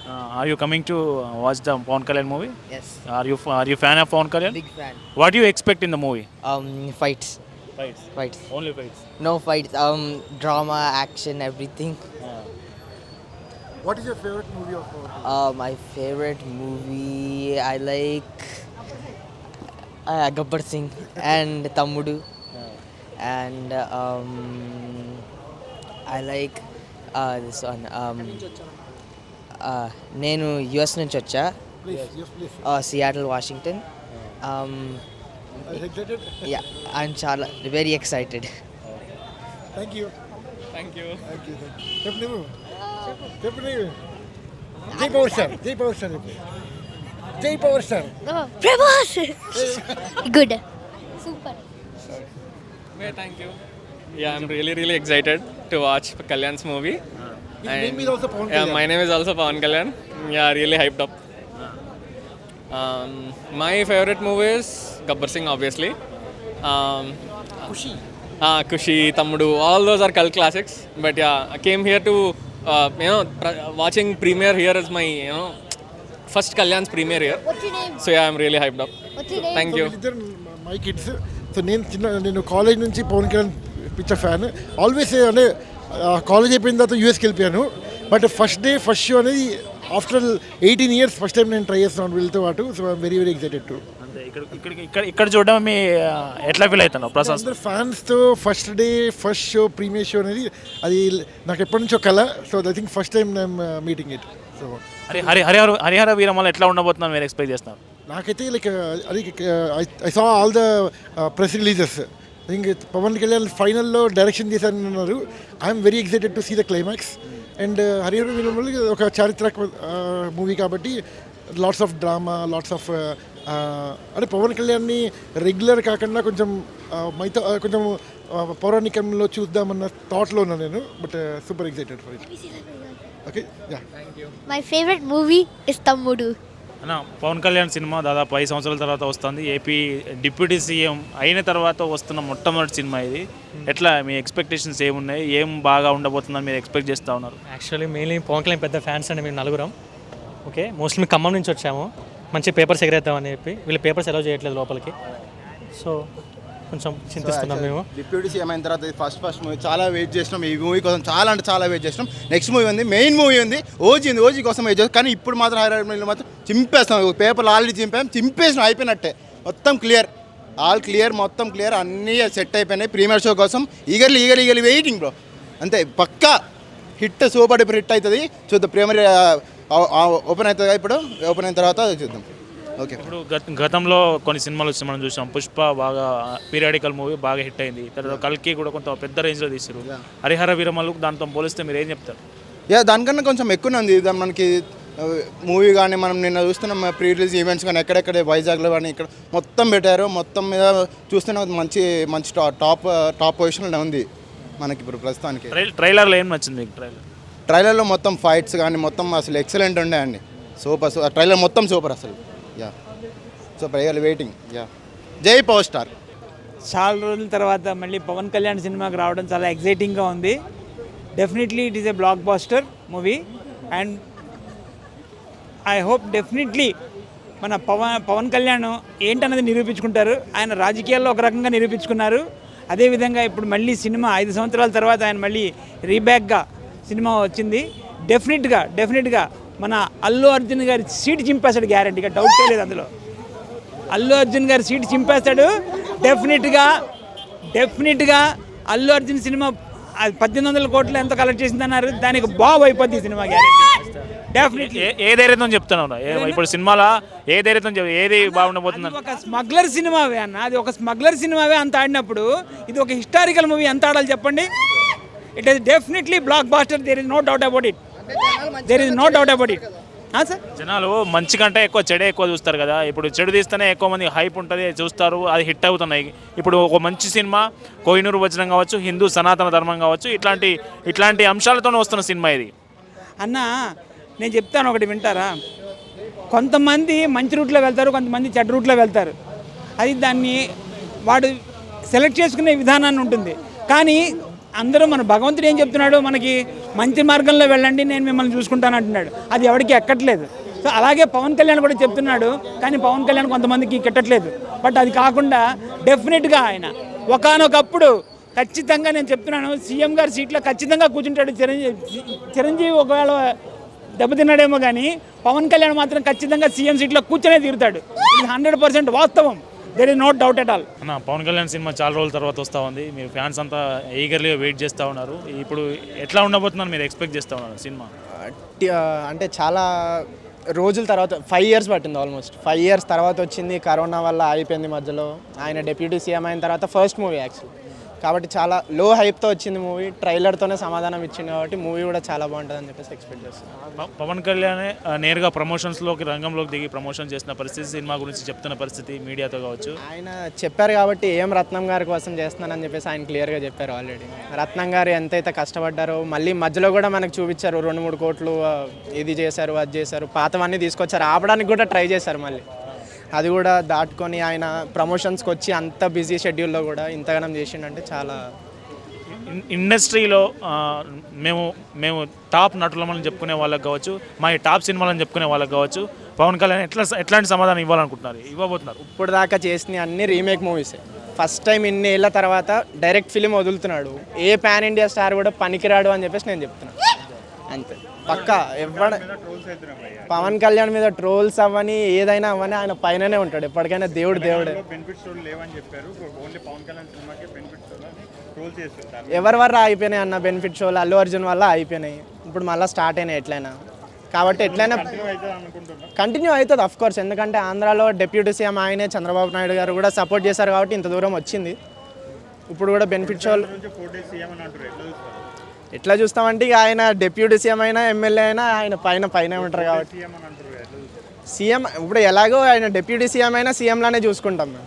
Are you coming to watch the Pawan Kalyan movie? Yes, Are you fan of Pawan Kalyan? big fan. What do you expect in the movie? Fights, Fights. fights. Only fights. No fights. Drama, action, everything. What is your favorite movie of My favorite movie, I like Gabbar Singh and Tammudu, and I like this one. నేను US నుంచి వచ్చా, Please, yes, please. Seattle Washington. Are you excited? Yeah, I'm చాలా very excited. Thank you. Thank you. Thank you. చెప్పు నువ్వు. చెప్పు నువ్వు. జై power star. జై పవర్ స్టార్ చెప్పు. జై power star. Prabhas! Good. Super. Thank you. Yeah, I'm really excited to watch Kalyan's movie. His name is also Pawan Yeah, Kalyan. my name is also Pawan Kalyan. Yeah, really hyped up. My favorite movie is Gabbar Singh, obviously. Kushi. Kushi, Tammudu, all those are cult classics. But yeah, I came here to, watching premiere here is my, first Kalyan's premiere here. What's your name? So yeah, I'm really hyped up. What's your name? Thank you. వీళ్ళిద్దరు my kids. So నేను college నుంచి Pawan Kalyan picture fan. Always అంటే college అయిపోయిన తర్వాత యూఎస్కి వెళ్ళిపోయాను. But first day first show అనేది after 18 years first time నేను ట్రై చేస్తున్నాను వీళ్ళతో పాటు. So I'm very excited to. అంటే ఇక్కడ చూడడం మీ ఎట్లా ఫీల్ అవుతున్నావు ప్రసాద్? అందరు ఫ్యాన్స్తో first day first show premiere show అనేది అది నాకు ఎప్పటి నుంచో కల. So I think first time I'm meeting it. So Harihara Veeramallu ఎట్లా ఉండబోతున్నాను మీరు ఎక్స్పెక్ట్ చేస్తున్నారు? నాకైతే లైక్ అది I saw all the press releases. I think Pawan Kalyan ఫైనల్లో డైరెక్షన్ చేశారని అన్నారు. I'm very excited to see the climax. And Harihara Veeramallu ఒక చారిత్రక మూవీ కాబట్టి lots of drama, lots of అంటే పవన్ కళ్యాణ్ని రెగ్యులర్ కాకుండా కొంచెం కొంచెం పౌరాణికంలో చూద్దామన్న థాట్లో ఉన్నాను నేను. But super excited for it. Okay, yeah. My favorite movie is Tammudu. అన్న, పవన్ కళ్యాణ్ సినిమా దాదాపు 5 సంవత్సరాల తర్వాత వస్తుంది. ఏపీ డిప్యూటీ సీఎం అయిన తర్వాత వస్తున్న మొట్టమొదటి సినిమా ఇది. ఎట్లా మీ ఎక్స్పెక్టేషన్స్ ఏమున్నాయి? ఏం బాగా ఉండబోతుందని మీరు ఎక్స్పెక్ట్ చేస్తూ ఉన్నారు? యాక్చువల్లీ మెయిన్లీ పవన్ కళ్యాణ్ పెద్ద ఫ్యాన్స్ అండి మేము నలుగురం. ఓకే, మోస్ట్లీ మేము ఖమ్మం నుంచి వచ్చాము. మంచి పేపర్స్ ఎగరేద్దామని చెప్పి వీళ్ళు పేపర్స్ అలౌ చేయట్లేదు లోపలికి. సో కొంచెం చింతిస్తున్నాం మేము. డిప్యూటీ సీఎం అయిన తర్వాత ఫస్ట్ మూవీ చాలా వెయిట్ చేసినాం. ఈ మూవీ కోసం చాలా అంటే చాలా వెయిట్ చేసినాం. నెక్స్ట్ మూవీ ఉంది, మెయిన్ మూవీ ఉంది, ఓజీ కోసం వెయిట్ చేస్తాం. కానీ ఇప్పుడు మాత్రం హైదరాబాద్ మాత్రం చింపేస్తాం. పేపర్లు ఆల్రెడీ చింపేసినాం, అయిపోయినట్టే. మొత్తం క్లియర్, ఆల్ క్లియర్, మొత్తం క్లియర్, అన్నీ సెట్ అయిపోయినాయి. ప్రీమియర్ షో కోసం ఈగర్లీ వెయిటింగ్ బ్రో. అంతే, పక్కా హిట్, సూపర్ డూపర్ హిట్ అవుతుంది. చూద్దాం, ప్రీమియర్ ఓపెన్ అవుతుంది. ఇప్పుడు ఓపెన్ అయిన తర్వాత చూద్దాం. ఓకే. ఇప్పుడు గతంలో కొన్ని సినిమాలు వచ్చి మనం చూసాం. పుష్ప బాగా పీరియాడికల్ మూవీ బాగా హిట్ అయింది. తర్వాత కల్కి కూడా కొంత పెద్ద రేంజ్లో తీసారు. హరిహర వీరమల్లు దాంతో పోలిస్తే మీరు ఏం చెప్తారు? దానికన్నా కొంచెం ఎక్కువనే ఉంది మనకి మూవీ. కానీ మనం నిన్న చూస్తున్నాం ప్రీ రిలీజ్ ఈవెంట్స్ కానీ ఎక్కడెక్కడ వైజాగ్లో కానీ ఇక్కడ మొత్తం పెట్టారు. మొత్తం మీద చూస్తున్న మంచి మంచి టాప్ పొజిషన్లో ఉంది మనకి ఇప్పుడు ప్రస్తుతానికి. ట్రైలర్లో ఏం నచ్చింది మీకు? ట్రైలర్లో మొత్తం ఫైట్స్ కానీ మొత్తం అసలు ఎక్సలెంట్ ఉండే అండి. సూపర్, ట్రైలర్ మొత్తం సూపర్ అసలు. Yeah, super, waiting. యా, జై పవర్ స్టార్. చాలా రోజుల తర్వాత మళ్ళీ పవన్ కళ్యాణ్ సినిమాకి రావడం చాలా ఎగ్జైటింగ్గా ఉంది. Definitely it is a blockbuster movie and I hope definitely మన పవన్ కళ్యాణ్ ఏంటన్నది నిరూపించుకుంటారు. ఆయన రాజకీయాల్లో ఒక రకంగా నిరూపించుకున్నారు. అదేవిధంగా ఇప్పుడు మళ్ళీ సినిమా 5 సంవత్సరాల తర్వాత ఆయన మళ్ళీ రీబ్యాక్గా సినిమా వచ్చింది. డెఫినెట్గా మన అల్లు అర్జున్ గారి సీట్ చింపేస్తాడు, గ్యారంటీగా, డౌటే లేదు అందులో. అల్లు అర్జున్ గారి సీట్ చింపేస్తాడు డెఫినెట్గా. అల్లు అర్జున్ సినిమా 1800 కోట్లు ఎంత కలెక్ట్ చేసిందన్నారు, దానికి బాబు అయిపోద్ది ఈ సినిమా, గ్యారంటీ. డెఫినెట్లీ. ఏ ధైర్యంతో చెప్తున్నాను ఇప్పుడు సినిమాలో ఏ ధైర్యంతో ఏది బాగుండబోతుంది? ఒక స్మగ్లర్ సినిమావే అన్న, అది ఒక స్మగ్లర్ సినిమావే అంత ఆడినప్పుడు ఇది ఒక హిస్టారికల్ మూవీ ఎంత ఆడాలి చెప్పండి? It is definitely blockbuster. There is no doubt about it. Sir, జనాలు మంచి కంటే ఎక్కువ చెడే ఎక్కువ చూస్తారు కదా. ఇప్పుడు చెడు తీస్తేనే ఎక్కువ మంది హైప్ ఉంటుంది, చూస్తారు, అది హిట్ అవుతున్నాయి. ఇప్పుడు ఒక మంచి సినిమా కోహినూరు వచనం కావచ్చు, హిందూ సనాతన ధర్మం కావచ్చు, ఇట్లాంటి అంశాలతోనే వస్తున్న సినిమా ఇది. అన్న నేను చెప్తాను ఒకటి, వింటారా? కొంతమంది మంచి రూట్లో వెళ్తారు, కొంతమంది చెడ్డ రూట్లో వెళ్తారు. అది దాన్ని వాడు సెలెక్ట్ చేసుకునే విధానాన్ని ఉంటుంది. కానీ అందరూ మన భగవంతుడు ఏం చెప్తున్నాడు మనకి? మంచి మార్గంలో వెళ్ళండి, నేను మిమ్మల్ని చూసుకుంటాను అంటున్నాడు. అది ఎవరికి ఎక్కట్లేదు. సో అలాగే పవన్ కళ్యాణ్ కూడా చెప్తున్నాడు, కానీ పవన్ కళ్యాణ్ కొంతమందికి కిట్టట్లేదు. బట్ అది కాకుండా డెఫినెట్గా ఆయన ఒకానొకప్పుడు ఖచ్చితంగా నేను చెప్తున్నాను, సీఎం గారి సీట్లో ఖచ్చితంగా కూర్చుంటాడు. చిరంజీవి ఒకవేళ దెబ్బతిన్నాడేమో కానీ పవన్ కళ్యాణ్ మాత్రం ఖచ్చితంగా సీఎం సీట్లో కూర్చొనే తీరుతాడు. ఇది 100% వాస్తవం. There is no doubt at all. అన్న పవన్ కళ్యాణ్ సినిమా చాలా రోజుల తర్వాత వస్తూ ఉంది. మీరు ఫ్యాన్స్ అంతా ఈగర్లీగా వెయిట్ చేస్తూ ఉన్నారు. ఇప్పుడు ఎట్లా ఉండబోతున్నారు, మీరు ఎక్స్పెక్ట్ చేస్తూ ఉన్నారు సినిమా? అంటే చాలా రోజుల తర్వాత 5 years పట్టింది. ఆల్మోస్ట్ 5 years తర్వాత వచ్చింది. కరోనా వల్ల అయిపోయింది మధ్యలో. ఆయన డిప్యూటీ సీఎం అయిన తర్వాత ఫస్ట్ మూవీ యాక్చువల్, కాబట్టి చాలా లో హైప్తో వచ్చింది మూవీ. ట్రైలర్తోనే సమాధానం ఇచ్చింది కాబట్టి మూవీ కూడా చాలా బాగుంటుంది అని చెప్పేసి ఎక్స్పెక్ట్ చేస్తున్నాను. పవన్ కళ్యాణ్ నేరుగా ప్రమోషన్స్లోకి రంగంలోకి దిగి ప్రమోషన్ చేసిన పరిస్థితి, సినిమా గురించి చెప్తున్న పరిస్థితి మీడియాతో కావచ్చు. ఆయన చెప్పారు కాబట్టి రత్నం గారి కోసం చేస్తున్నానని చెప్పేసి ఆయన క్లియర్గా చెప్పారు ఆల్రెడీ. రత్నం గారు ఎంతైతే కష్టపడ్డారో మళ్ళీ మధ్యలో కూడా మనకు చూపించారు. 2-3 కోట్లు ఇది చేశారు, అది చేశారు, పాతవన్నీ తీసుకొచ్చారు, ఆపడానికి కూడా ట్రై చేశారు. మళ్ళీ అది కూడా దాటుకొని ఆయన ప్రమోషన్స్కి వచ్చి అంత బిజీ షెడ్యూల్లో కూడా ఇంతగానం చేసిండంటే చాలా. ఇండస్ట్రీలో మేము టాప్ నటులమని చెప్పుకునే వాళ్ళకి కావచ్చు, మా టాప్ సినిమాలని చెప్పుకునే వాళ్ళకి కావచ్చు, పవన్ కళ్యాణ్ ఎట్లాంటి సమాధానం ఇవ్వబోతున్నారు? ఇప్పుడు దాకా చేసిన అన్ని రీమేక్ మూవీసే. ఫస్ట్ టైం ఇన్ని ఏళ్ళ తర్వాత డైరెక్ట్ ఫిలిం వదులుతున్నాడు. ఏ పాన్ ఇండియా స్టార్ కూడా పనికిరాడు అని చెప్పేసి నేను చెప్తున్నాను. అంతే పక్కా. పవన్ కళ్యాణ్ మీద ట్రోల్స్ అవ్వని ఏదైనా అవ్వని ఆయన పైననే ఉంటాడు ఎప్పటికైనా. దేవుడే. ఎవరి వల్ల అయిపోయినాయి అన్న బెనిఫిట్ షోలు? అల్లు అర్జున్ వల్ల అయిపోయినాయి. ఇప్పుడు మళ్ళీ స్టార్ట్ అయినాయి ఎట్లయినా. కాబట్టి ఎట్లయినా కంటిన్యూ అవుతుంది అఫ్ కోర్స్. ఎందుకంటే ఆంధ్రాలో డిప్యూటీ సీఎం ఆయనే, చంద్రబాబు నాయుడు గారు కూడా సపోర్ట్ చేశారు కాబట్టి ఇంత దూరం వచ్చింది. ఇప్పుడు కూడా బెనిఫిట్ షోలు ఎట్లా చూస్తామంటే ఇక ఆయన డిప్యూటీ సీఎం అయినా ఎమ్మెల్యే అయినా ఆయన పైన ఉంటారు కాబట్టి సీఎం. ఇప్పుడు ఎలాగో ఆయన డిప్యూటీ సీఎం అయినా సీఎంలానే చూసుకుంటాం మేము.